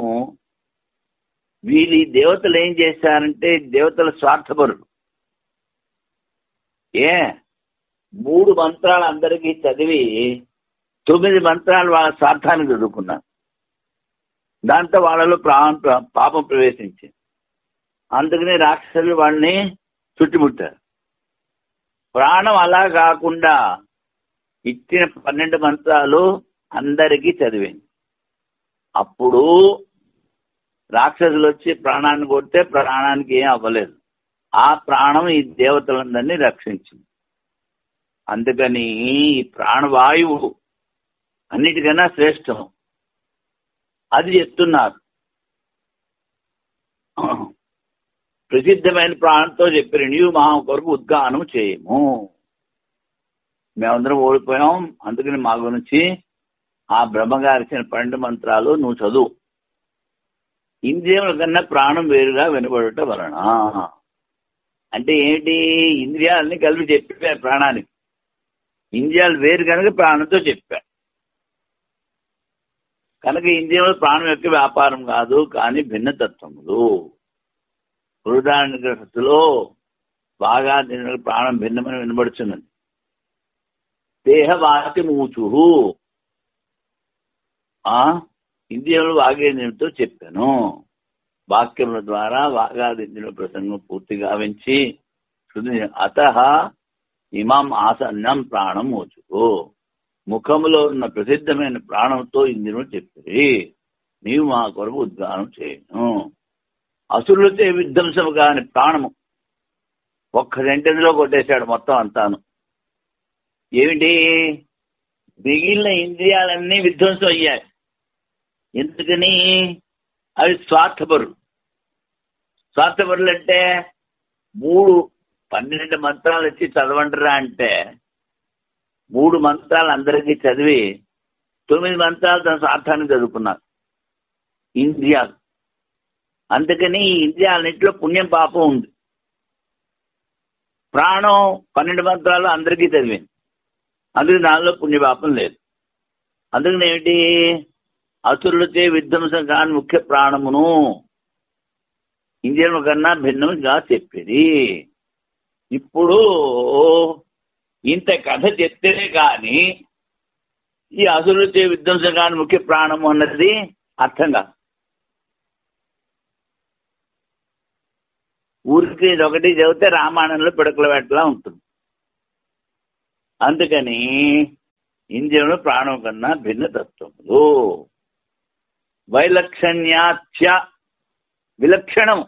వీళ్ళు దేవతలు ఏం చేశారంటే, దేవతల స్వార్థపరులు. 3 మంత్రాలు అందరికీ చదివి 9 మంత్రాలు వాళ్ళ స్వార్థానికి చదువుకున్నారు. దాంతో వాళ్ళలో పాపం ప్రవేశించింది. అందుకని రాక్షసులు వాళ్ళని చుట్టుముట్టారు. ప్రాణం అలా కాకుండా ఇచ్చిన 12 మంత్రాలు అందరికీ చదివింది. అప్పుడు రాక్షసులు వచ్చి ప్రాణాన్ని కొడితే ప్రాణానికి ఏం అవ్వలేదు. ఆ ప్రాణం ఈ దేవతలందరినీ రక్షించింది. అందుకని ఈ ప్రాణవాయువు అన్నిటికన్నా శ్రేష్టం. అది చెప్తున్నారు. ప్రసిద్ధమైన ప్రాణంతో చెప్పారు, నీవు మా కొరకు ఉద్గానం చేయము. మేమందరం ఓడిపోయాం, అందుకని మా గురించి ఆ బ్రహ్మగారు ఇచ్చిన 12 మంత్రాలు నువ్వు చదువు. ఇంద్రియముల కన్నా ప్రాణం వేరుగా వినబడుట వలన. అంటే ఏంటి? ఇంద్రియాలని కలిపి చెప్పారు ప్రాణానికి. ఇంద్రియాలు వేరు కనుక ప్రాణంతో చెప్పారు. కనుక ఇంద్రియములు ప్రాణం యొక్క వ్యాపారం కాదు, కానీ భిన్నతత్వములు. బృహదారణ్యకలో బాగా దీని ప్రాణం భిన్నమని వినబడుచున్నది. దేహవాతి మూచు, ఇంద్రియములు వాగేంద్రియంతో చెప్పాను. వాక్యముల ద్వారా వాగాదింద్రియ ప్రసంగం పూర్తి గావించి అత ఇమాం ఆసన్నం ప్రాణం మూచుకో, ముఖములో ఉన్న ప్రసిద్ధమైన ప్రాణంతో ఇంద్రియములు చెప్పి నీవు మా కొరకు ఉద్గానం చేయను. అసురులతో విధ్వంసము కాని ప్రాణము ఒక్క సెంటెన్స్లో కొట్టేశాడు మొత్తం అంతాను. ఏమిటి? మిగిలిన ఇంద్రియాలన్నీ విధ్వంసం అయ్యాయి. ఎందుకని? అవి స్వార్థపరులు. స్వార్థపరులు అంటే 12 మంత్రాలు వచ్చి చదవండిరా అంటే 3 మంత్రాలు అందరికీ చదివి 9 మంత్రాలు తన స్వార్థాన్ని చదువుకున్నారు ఇంద్రియాలు. అందుకని ఈ ఇంద్రియాలన్నింటిలో పుణ్యం పాపం ఉంది. ప్రాణం 12 మంత్రాలు అందరికీ చదివింది, అందుకని దానిలో పుణ్యపాపం లేదు. అందుకని ఏమిటి? అసురులచే విధ్వంసం కాని ముఖ్య ప్రాణమును ఇంద్రియముల కన్నా భిన్నముగా చెప్పేది. ఇప్పుడు ఇంత కథ చెప్తేనే కానీ ఈ అసురులచే విధ్వంసం కాని ముఖ్య ప్రాణము అన్నది అర్థం కాదు. ఊరికి ఒకటి చదివితే రామాయణంలో పిడకల వేటలా ఉంటుంది. అందుకని ఇంద్రియములు ప్రాణం కన్నా భిన్నతత్వములు. వైలక్షణ్యాచ్య, విలక్షణం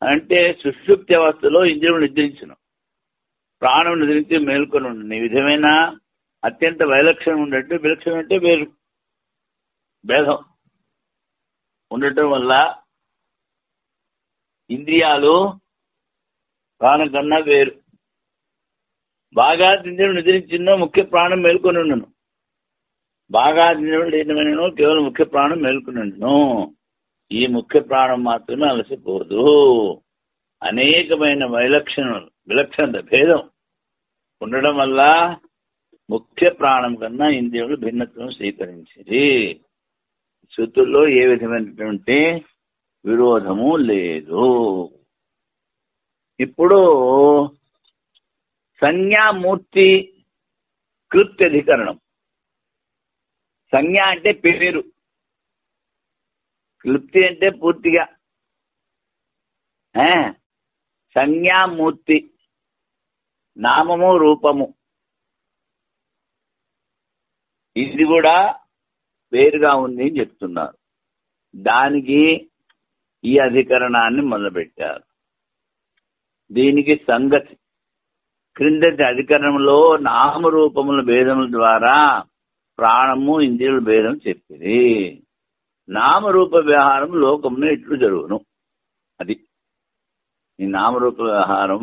అంటే సుషుప్తి అవస్థలో ఇంద్రియములు నిద్రించను, ప్రాణం నిద్రించి మేల్కొని ఉండను. ఈ విధమైన అత్యంత వైలక్షణం ఉండటం. విలక్షణం అంటే వేరు, భేదం ఉండటం వల్ల ఇంద్రియాలు ప్రాణం కన్నా వేరు. బాగా ఇంద్రియం నిద్రించినో ముఖ్య ప్రాణం మేల్కొని ఉండను, బాగా ఇంద్రియం లేనివనో కేవలం ముఖ్య ప్రాణం మేల్కొని ఉండను. ఈ ముఖ్య ప్రాణం మాత్రమే అలసిపోదు. అనేకమైన విలక్షణత భేదం ఉండడం వల్ల ముఖ్య ప్రాణం కన్నా ఇంద్రియములు భిన్నత్వం స్వీకరించింది. శృతుల్లో ఏ విధమైనటువంటి విరోధము లేదు. ఇప్పుడు సంజ్ఞామూర్తి కృత్యధికరణం. సంజ్ఞ అంటే పేరు, క్లుప్తి అంటే పూర్తిగా సంజ్ఞామూర్తి, నామము రూపము, ఇది కూడా వేరుగా ఉంది అని చెప్తున్నారు. దానికి ఈ అధికరణాన్ని మొదలుపెట్టారు. దీనికి సంగతి క్రిందటి అధికరణంలో నామరూపముల భేదముల ద్వారా ప్రాణము ఇంద్రియుల భేదం చెప్పింది. నామరూప వ్యవహారం లోకమును ఎట్లు జరుగును, అది ఈ నామరూప వ్యవహారం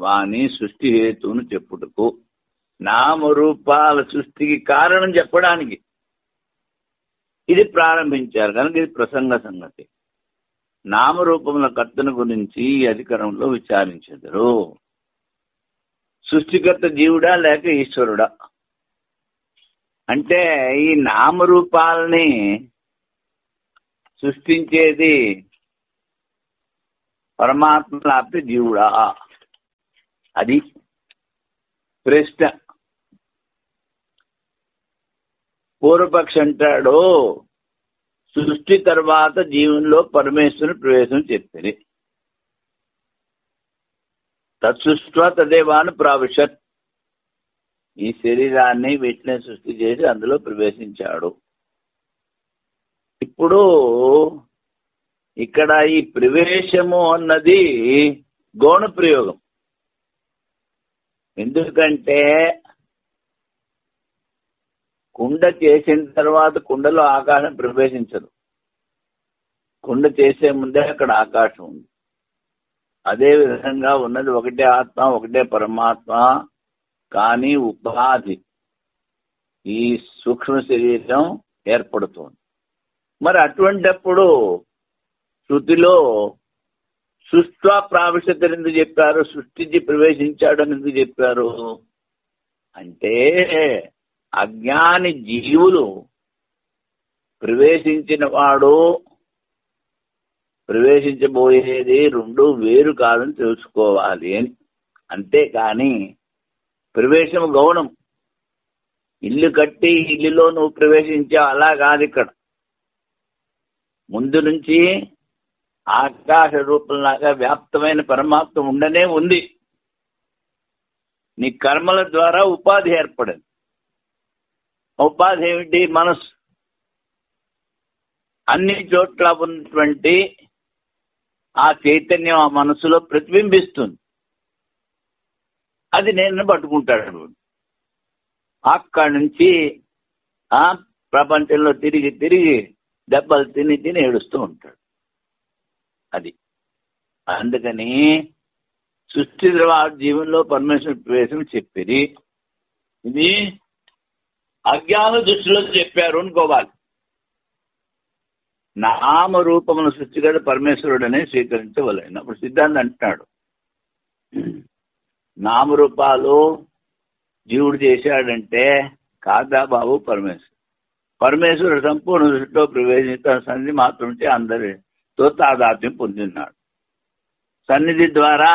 వాని సృష్టి హేతువును చెప్పుటకు, నామరూపాల సృష్టికి కారణం చెప్పడానికి ఇది ప్రారంభించారు కనుక ఇది ప్రసంగ సంగతి. నామరూపముల కర్తను గురించి ఈ అధికరణంలో విచారించెదరు. సృష్టికర్త జీవుడా లేక ఈశ్వరుడా అంటే ఈ నామరూపాలని సృష్టించేది పరమాత్మ లేకపోతే జీవుడా, అది ప్రశ్న. పూర్వపక్షి అంటాడు సృష్టి తర్వాత జీవుల్లో పరమేశ్వరుని ప్రవేశం చెప్పింది. తత్సృష్ట్వా తదేవాను ప్రావిశత్, ఈ శరీరాన్ని వీటిని సృష్టి చేసి అందులో ప్రవేశించాడు. ఇప్పుడు ఇక్కడ ఈ ప్రవేశము అన్నది గౌణ ప్రయోగం. ఎందుకంటే కుండ చేసిన తర్వాత కుండలో ఆకాశం ప్రవేశించదు. కుండ చేసే ముందే అక్కడ ఆకాశం ఉంది. అదే విధంగా ఉన్నది ఒకటే ఆత్మ, ఒకటే పరమాత్మ, కానీ ఉపాధి ఈ సూక్ష్మ శరీరం ఏర్పడుతుంది. మరి అటువంటిప్పుడు శృతిలో సృష్ట్వా ప్రావిశతని ఎందుకు చెప్పారు, సృష్టించి ప్రవేశించాడు అని ఎందుకు చెప్పారు అంటే అజ్ఞాని జీవులు ప్రవేశించిన వాడు ప్రవేశించబోయేది రెండు వేరు కాదని తెలుసుకోవాలి అని. అంతేకాని ప్రవేశం గౌణం, ఇల్లు కట్టి ఇల్లులో నువ్వు ప్రవేశించావు అలా కాదు. ఇక్కడ ముందు నుంచి ఆకాశ రూపంలాగా వ్యాప్తమైన పరమాత్మ ఉండనే ఉంది. నీ కర్మల ద్వారా ఉపాధి ఏర్పడింది. ఉపాధి ఏమిటి? మనసు. అన్ని చోట్ల ఉన్నటువంటి ఆ చైతన్యం ఆ మనసులో ప్రతిబింబిస్తుంది. అది నేను పట్టుకుంటాడు. అక్కడి నుంచి ఆ ప్రపంచంలో తిరిగి తిరిగి దెబ్బలు తిని తిని ఏడుస్తూ ఉంటాడు. అది అందుకని సృష్టి తర్వాత జీవనంలో పరమేశ్వర ప్రవేశం చెప్పేది. ఇది అజ్ఞాన దృష్టిలో చెప్పారు అనుకోవాలి. నామరూపమును సృష్టిగల పరమేశ్వరుడనే స్వీకరించవలేను. అప్పుడు సిద్ధాంతం అంటున్నాడు నామరూపాలు జీవుడు చేశాడంటే కాదా బాబు, పరమేశ్వరుడు సంపూర్ణ దృష్టిలో ప్రవేశించిన సన్నిధి మాత్రం అందరితో తాదాత్మ్యం పొందిన్నాడు. సన్నిధి ద్వారా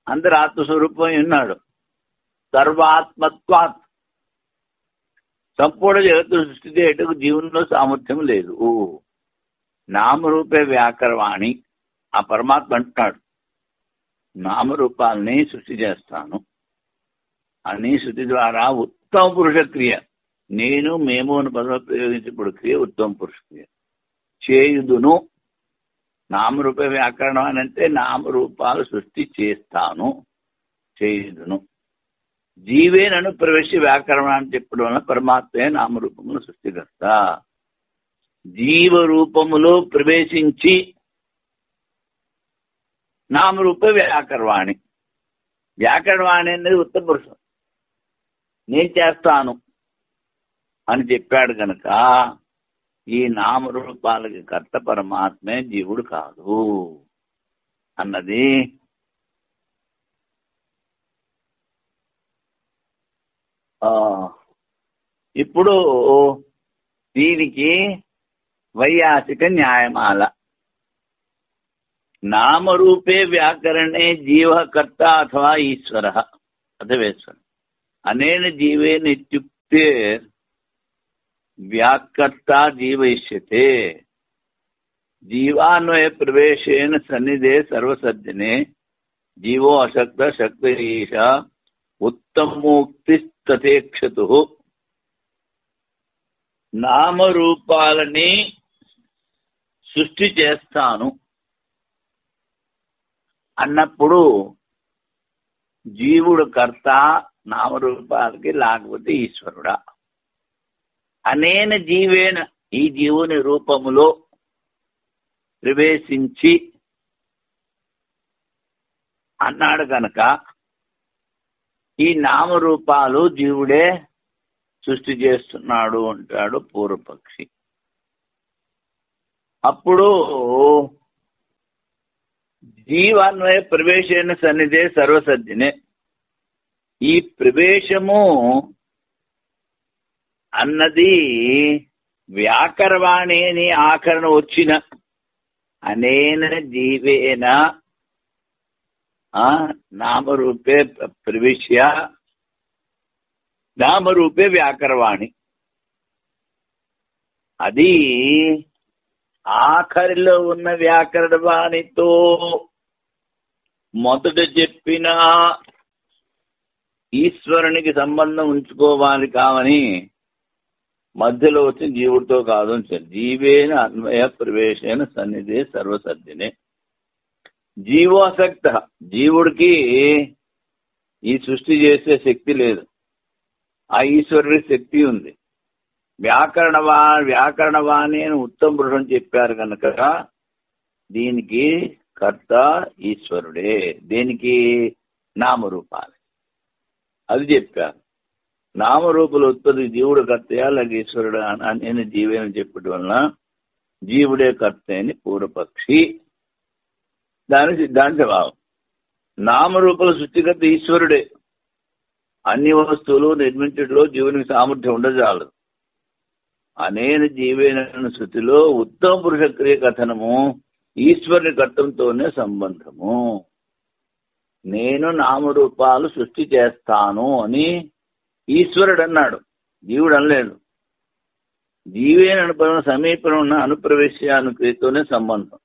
అందరు ఆత్మస్వరూపం ఉన్నాడు. సర్వాత్మత్వాత్ సంపూర్ణ జగత్తు సృష్టి చేయటకు జీవనంలో సామర్థ్యం లేదు. నామరూపే వ్యాకరవాణి ఆ పరమాత్మ అంటున్నాడు నామరూపాలని సృష్టి చేస్తాను అని. శృతి ద్వారా ఉత్తమ పురుష క్రియ, నేను మేము అని పదం ప్రయోగించబడు క్రియ ఉత్తమ పురుష క్రియ చేయుదును. నామరూప వ్యాకరణం అని అంటే నామరూపాలు సృష్టి చేస్తాను, చేయుదును. జీవే నన్ను ప్రవేశ వ్యాకరణం అని చెప్పడం వల్ల పరమాత్మే నామరూపములు సృష్టికర్త. జీవరూపములో ప్రవేశించి నామరూప వ్యాకరవాణి. వ్యాకరవాణి అనేది ఉత్తమ పురుషం, నేను చేస్తాను అని చెప్పాడు కనుక ఈ నామరూపాలకి కర్త పరమాత్మే, జీవుడు కాదు అన్నది ఇప్పుడు దీనికి వైయాసిక న్యాయమాల. నామరూపే వ్యాకరణే జీవకర్త అథవా ఈశ్వర అథవేశ్వర అనేన జీవేన ఇత్యుక్తే వ్యాకర్త జీవయిష్యతే. జీవాన్వయ ప్రవేశేన సన్నిధే సర్వసజ్జనే జీవో అశక్త శక్త ఈశ ఉత్తమోక్తిస్తథేక్షతు. నామరూపాలని సృష్టి చేస్తాను అన్నప్పుడు జీవుడు కర్త నామరూపాలకి, లేకపోతే ఈశ్వరుడా? అనేన జీవేన, ఈ జీవుని రూపములో ప్రవేశించి అన్నాడు కనుక ఈ నామరూపాలు జీవుడే సృష్టి చేస్తున్నాడు అంటాడు పూర్వపక్షి. అప్పుడు జీవాన్వయ ప్రవేశైన సన్నిధే సర్వసజ్జనే, ఈ ప్రవేశము అన్నది వ్యాకరవాణి అని ఆఖరణ వచ్చిన అనేన జీవేన నామరూపే ప్రవిశ్య నామరూపే వ్యాకరవాణి. అది ఆఖరిలో ఉన్న వ్యాకరణవాణితో మొదట చెప్పిన ఈశ్వరునికి సంబంధం ఉంచుకోవాలి కావని మధ్యలో వచ్చిన జీవుడితో కాదు అని. జీవేన అన్వయ ప్రవేశైన సన్నిధే సర్వసజ్జనే. జీవోసక్త, జీవుడికి ఈ సృష్టి చేసే శక్తి లేదు, ఆ ఈశ్వరుడి శక్తి ఉంది. వ్యాకరణవాణి అని ఉత్తమ పురుషం చెప్పారు కనుక దీనికి కర్త ఈశ్వరుడే. దేనికి? నామరూపాలు. అది చెప్పారు. నామరూపుల ఉత్పత్తి జీవుడు కర్తయా లేక ఈశ్వరుడు అని జీవేని చెప్పడం వలన జీవుడే కర్త అని పూర్వపక్షి. దాని సిద్ధాంత భావం. నామరూపుల సృష్టికర్త ఈశ్వరుడే. అన్ని వస్తువులు నిర్మించడంలో జీవునికి సామర్థ్యం ఉండజాలదు. అనేన జీవేన శృతిలో ఉత్తమ పురుష క్రియ కథనము ఈశ్వరుని కర్తంతోనే సంబంధము. నేను నామరూపాలు సృష్టి చేస్తాను అని ఈశ్వరుడు అన్నాడు, జీవుడు అనలేదు. జీవేన అనుపదం సమీపంలో ఉన్న అనుప్రవేశ్యాను క్రియతోనే సంబంధం.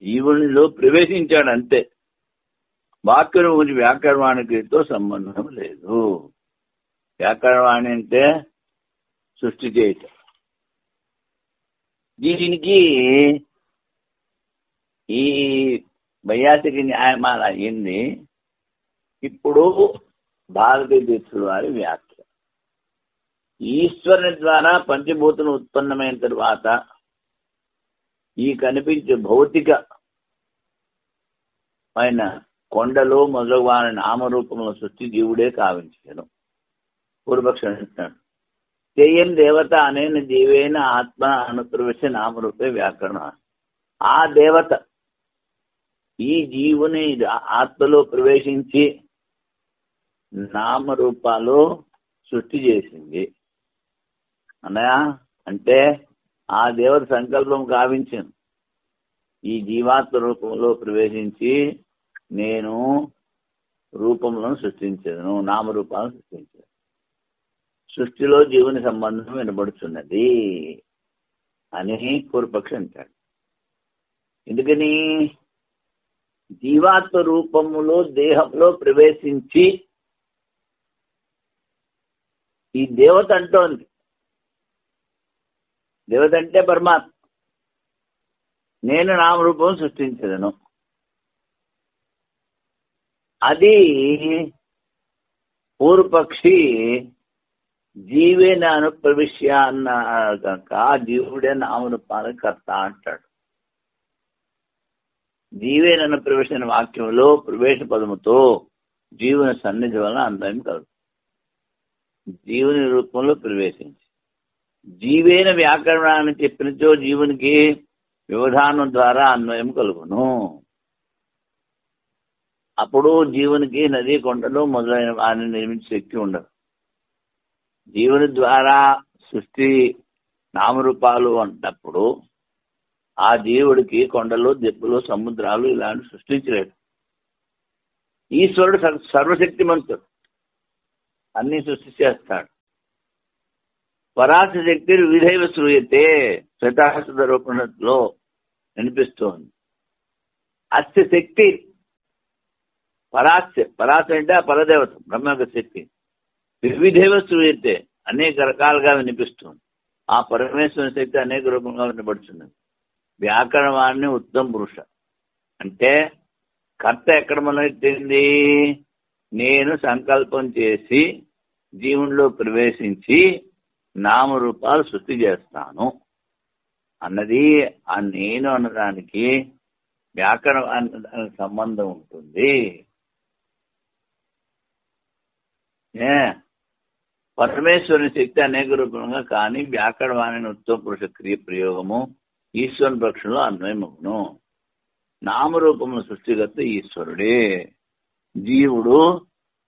జీవునిలో ప్రవేశించాడు అంతే. వాక్యం గురించి వ్యాకరణవాణి క్రియతో సంబంధం లేదు. వ్యాకరణవాణి అంటే సృష్టి చేయటం. దీనికి ఈ వైయాసిక న్యాయమాల అయింది. ఇప్పుడు భారతీయ తీర్థుల వారి వ్యాఖ్య. ఈశ్వరుని ద్వారా పంచభూతులు ఉత్పన్నమైన తర్వాత ఈ కనిపించే భౌతిక పైన కొండలు మొదలగు వారి నామరూపముల సృష్టి జీవుడే కావించాను. పూర్వపక్షం అంటున్నాడు, చేయం దేవత అనేన జీవేన ఆత్మ అనుప్రవేశ నామరూపే వ్యాకరణ. ఆ దేవత ఈ జీవుని ఆత్మలో ప్రవేశించి నామరూపాలు సృష్టి చేసింది అన్నయా. అంటే ఆ దేవత సంకల్పం కావించింది. ఈ జీవాత్మ రూపంలో ప్రవేశించి నేను రూపములను సృష్టించను, నామరూపాలను సృష్టించాను. సృష్టిలో జీవుని సంబంధం వినబడుతున్నది అని పూర్వపక్షి అంటాడు. ఎందుకని? జీవాత్మ రూపములో దేహంలో ప్రవేశించి ఈ దేవత అంటోంది. దేవత అంటే పరమాత్మ. నేను నామరూపం సృష్టించదను. అది పూర్వపక్షి జీవేన అనుప్రవిశ్య అన్న కనుక జీవుడే నామరూపాల కర్త అంటాడు. జీవేన అనుప్రవేశ అనే వాక్యంలో ప్రవేశ పదముతో జీవుని సన్నిధి వలన అందరం కలుగు. జీవుని రూపంలో ప్రవేశించి జీవేన వ్యాకరణాన్ని చెప్పినచో జీవునికి వ్యవధానం ద్వారా అన్వయం కలుగును. అప్పుడు జీవునికి నది కొండలు మొదలైన వారిని నిర్మించే శక్తి ఉండదు. జీవుని ద్వారా సృష్టి నామరూపాలు అంటప్పుడు ఆ జీవుడికి కొండలు, దెబ్బలు, సముద్రాలు ఇలాంటి సృష్టించలేడు. ఈశ్వరుడు సర్వశక్తిమంతుడు, అన్ని సృష్టి చేస్తాడు. పరాశక్తి విధైవ శ్రూయతే శతాశత రూపంలో వినిపిస్తోంది. అస్య శక్తి పరాశ అంటే ఆ పరదేవత బ్రహ్మ యొక్క శక్తి వివిధైవ శ్రూయతే అనేక రకాలుగా వినిపిస్తుంది. ఆ పరమేశ్వరుని శక్తి అనేక రూపంగా వినపడుతున్నది. వ్యాకరణవాన్ని ఉత్తమ పురుష అంటే కర్త ఎక్కడ మొదలెట్టింది? నేను సంకల్పం చేసి జీవునిలో ప్రవేశించి నామరూపాలు సృష్టి చేస్తాను అన్నది ఆ నేను అన్నదానికి వ్యాకరణానికి సంబంధం ఉంటుంది. పరమేశ్వరుని శక్తి అనేక రూపంగా కానీ వ్యాకరణవాణి ఉత్తమ పురుష క్రియ ప్రయోగము ఈశ్వరుని పక్షంలో అన్వయమగును. నామరూపముల సృష్టిగత ఈశ్వరుడే, జీవుడు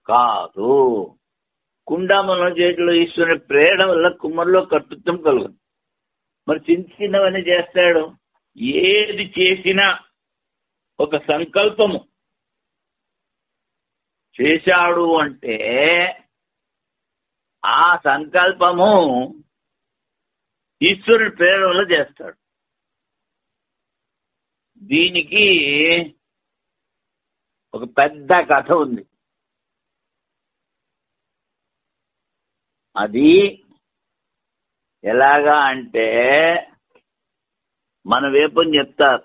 కాదు. కుండామల చేతిలో ఈశ్వరుని ప్రేరణ వల్ల కుమ్మరిలో కర్తృత్వం కలుగుతుంది. మరి చిన్న చిన్నవన్నీ చేస్తాడు. ఏది చేసినా ఒక సంకల్పము చేశాడు అంటే ఆ సంకల్పము ఈశ్వరుని ప్రేరణ వల్ల చేస్తాడు. దీనికి ఒక పెద్ద కథ ఉంది. అది ఎలాగా అంటే మన వైపు చెప్తారు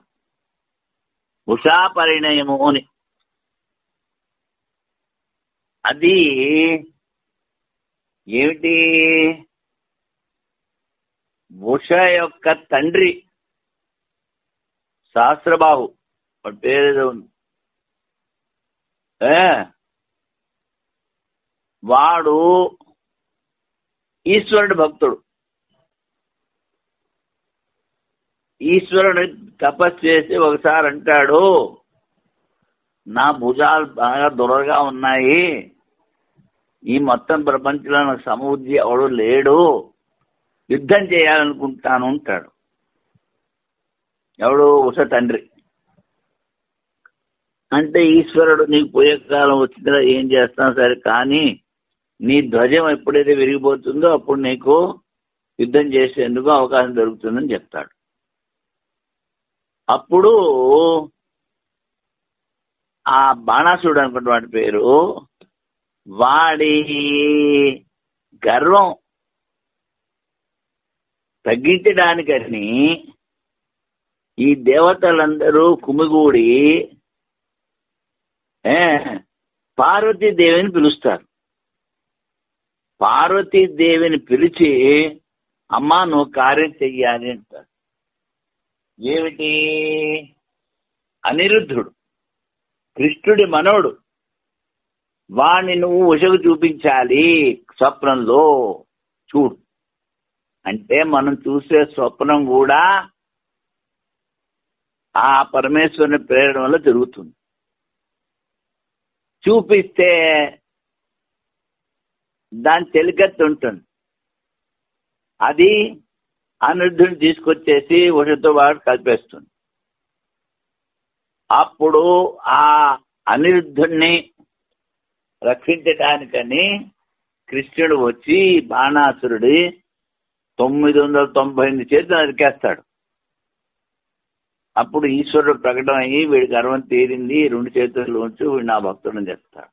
ఉషా పరిణయము అని. అది ఏమిటి? ఉష యొక్క తండ్రి సహస్రబాహు, వాడి పేరేదో ఉంది. వాడు ఈశ్వరుడు భక్తుడు. ఈశ్వరుని తపస్సు చేసి ఒకసారి అంటాడు, నా భుజాలు బాగా దొరగా ఉన్నాయి, ఈ మొత్తం ప్రపంచంలో నాకు సమబుద్ధి ఎవడు లేడు, యుద్ధం చేయాలనుకుంటాను అంటాడు. ఎవడు? ఉష తండ్రి. అంటే ఈశ్వరుడు నీకు పోయే కాలం వచ్చిందా ఏం చేస్తాను సరే, కానీ నీ ధ్వజం ఎప్పుడైతే విరిగిపోతుందో అప్పుడు నీకు యుద్ధం చేసేందుకు అవకాశం దొరుకుతుందని చెప్తాడు. అప్పుడు ఆ బాణాసురుడు అనుకుంటే వాడి పేరు, వాడి గర్వం తగ్గించడానికని ఈ దేవతలందరూ కుమిగూడి పార్వతీదేవిని పిలుస్తారు. పార్వతీదేవిని పిలిచి అమ్మా నువ్వు కార్యం చెయ్యాలి అంటారు. ఏమిటి? అనిరుద్ధుడు కృష్ణుడి మనోడు, వాణ్ణి నువ్వు ఉషకు చూపించాలి స్వప్నంలో. చూడు అంటే మనం చూసే స్వప్నం కూడా ఆ పరమేశ్వరుని ప్రేరణ వల్ల జరుగుతుంది. చూపిస్తే దాని తెలికత్తి ఉంటుంది. అది అనిరుద్ధుని తీసుకొచ్చేసి ఉషతో వాడు కలిపేస్తుంది. అప్పుడు ఆ అనిరుద్ధుణ్ణి రక్షించడానికని కృష్ణుడు వచ్చి బాణాసురుడి 998 చేతులు నరికేస్తాడు. అప్పుడు ఈశ్వరుడు ప్రకటన అయ్యి వీడి గర్వం తీరింది, 2 చేతుల్లో ఉంచి వీడు నా భక్తుడని చెప్తాడు.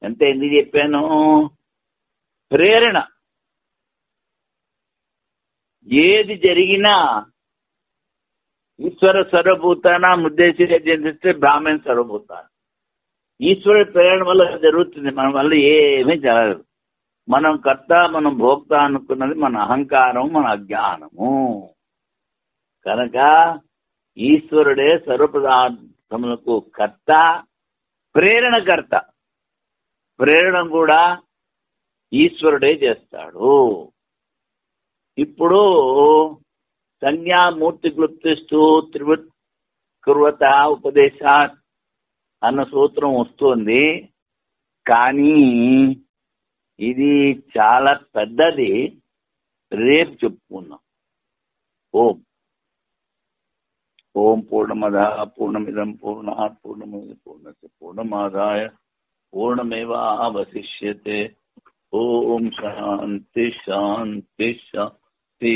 ఎంత ఎందుకు చెప్పాను? ప్రేరణ. ఏది జరిగినా ఈశ్వర సర్వభూతాన ముద్దేశిస్తే బ్రాహ్మణ సర్వభూతాన ఈశ్వరుడి ప్రేరణ వల్ల జరుగుతుంది. మన వల్ల ఏమీ జరగదు. మనం కర్త మనం భోక్త అనుకున్నది మన అహంకారం, మన అజ్ఞానము. కనుక ఈశ్వరుడే సర్వపదార్థములకు కర్త, ప్రేరణకర్త. ప్రేరణ కూడా ఈశ్వరుడే చేస్తాడు. ఇప్పుడు సంజ్ఞామూర్తి క్లుప్తిస్తూ త్రివత్ కుర్వత ఉపదేశాత్ అన్న సూత్రం వస్తుంది. కానీ ఇది చాలా పెద్దది, రేపు చెప్పుకుందాం. ఓం పూర్ణమద పూర్ణమిదం పూర్ణాత్ పూర్ణముదచ్యతే పూర్ణమాదాయ పూర్ణమేవావశిష్యతే. ఓం శాంతి శాంతి శాంతి.